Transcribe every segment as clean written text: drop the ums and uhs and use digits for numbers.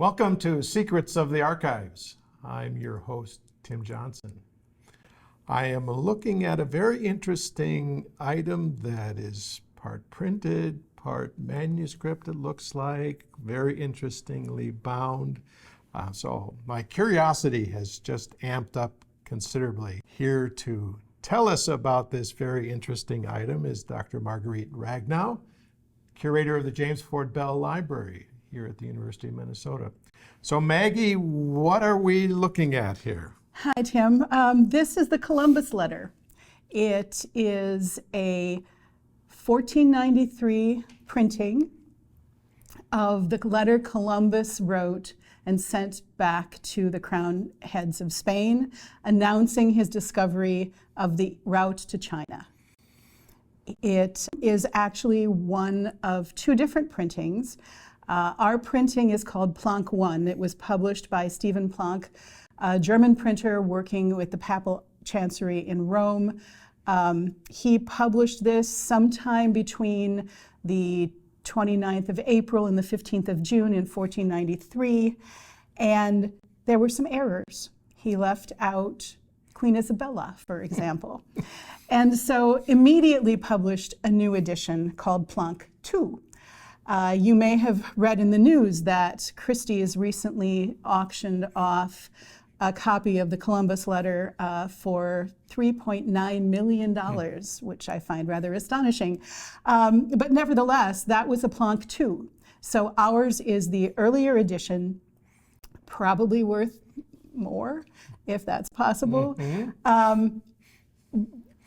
Welcome to Secrets of the Archives. I'm your host, Tim Johnson. I am looking at a very interesting item that is part printed, part manuscript, it looks like, very interestingly bound. So my curiosity has just amped up considerably. Here to tell us about this very interesting item is Dr. Marguerite Ragnow, curator of the James Ford Bell Library here at the University of Minnesota. So Maggie, what are we looking at here? Hi, Tim. This is the Columbus letter. It is a 1493 printing of the letter Columbus wrote and sent back to the crown heads of Spain, announcing his discovery of the route to China. It is actually one of two different printings. Our printing is called Plannck I. It was published by Stephan Plannck, a German printer working with the Papal Chancery in Rome. He published this sometime between the 29th of April and the 15th of June in 1493, and there were some errors. He left out Queen Isabella, for example, and so immediately published a new edition called Plannck II. You may have read in the news that Christie's recently auctioned off a copy of the Columbus letter for $3.9 million, which I find rather astonishing. But nevertheless, that was a Plannck II. So ours is the earlier edition, probably worth more, if that's possible.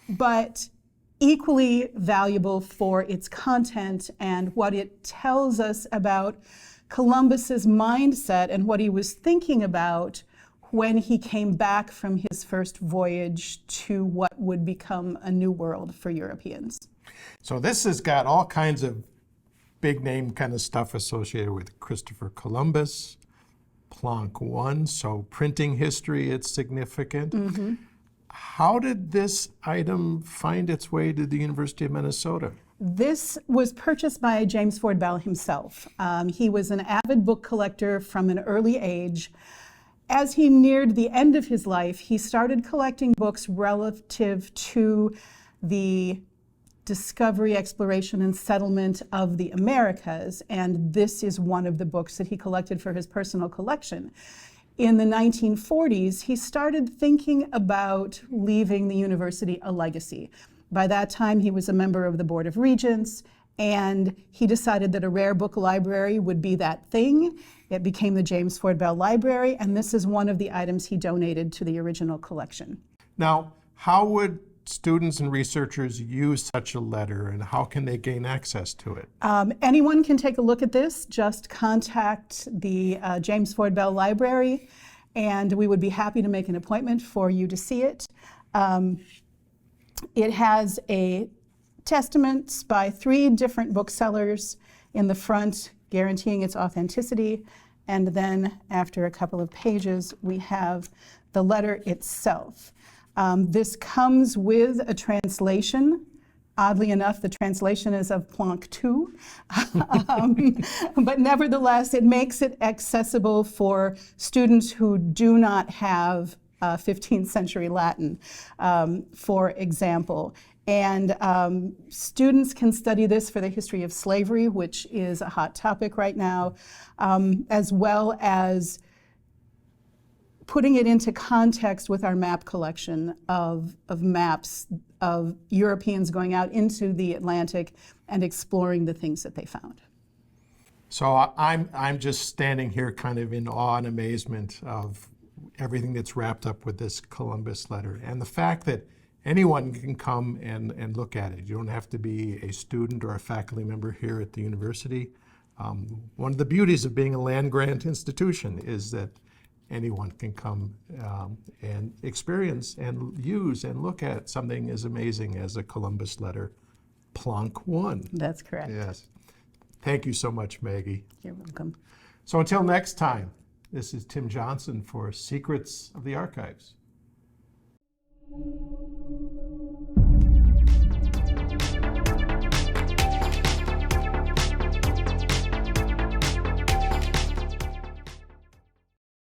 But equally valuable for its content and what it tells us about Columbus's mindset and what he was thinking about when he came back from his first voyage to what would become a new world for Europeans. So this has got all kinds of big name kind of stuff associated with Christopher Columbus, Plannck I, so printing history, it's significant. How did this item find its way to the University of Minnesota? This was purchased by James Ford Bell himself. He was an avid book collector from an early age. As he neared the end of his life, he started collecting books relative to the discovery, exploration, and settlement of the Americas, and this is one of the books that he collected for his personal collection. In the 1940s, he started thinking about leaving the university a legacy. By that time, he was a member of the Board of Regents, and he decided that a rare book library would be that thing. It became the James Ford Bell Library, and this is one of the items he donated to the original collection. Now, how would students and researchers use such a letter, and how can they gain access to it? Anyone can take a look at this. Just contact the James Ford Bell Library, and we would be happy to make an appointment for you to see it. It has testaments by 3 different booksellers in the front, guaranteeing its authenticity. And then after a couple of pages, we have the letter itself. This comes with a translation. Oddly enough, the translation is of Plannck II. But nevertheless, it makes it accessible for students who do not have 15th century Latin, for example. And students can study this for the history of slavery, which is a hot topic right now, as well as putting it into context with our map collection of maps of Europeans going out into the Atlantic and exploring the things that they found. So I'm just standing here kind of in awe and amazement of everything that's wrapped up with this Columbus letter, and the fact that anyone can come and look at it. You don't have to be a student or a faculty member here at the university. One of the beauties of being a land-grant institution is that anyone can come and experience and use and look at something as amazing as a Columbus letter, Plannck I. That's correct. Yes. Thank you so much, Maggie. You're welcome. So until next time, this is Tim Johnson for Secrets of the Archives.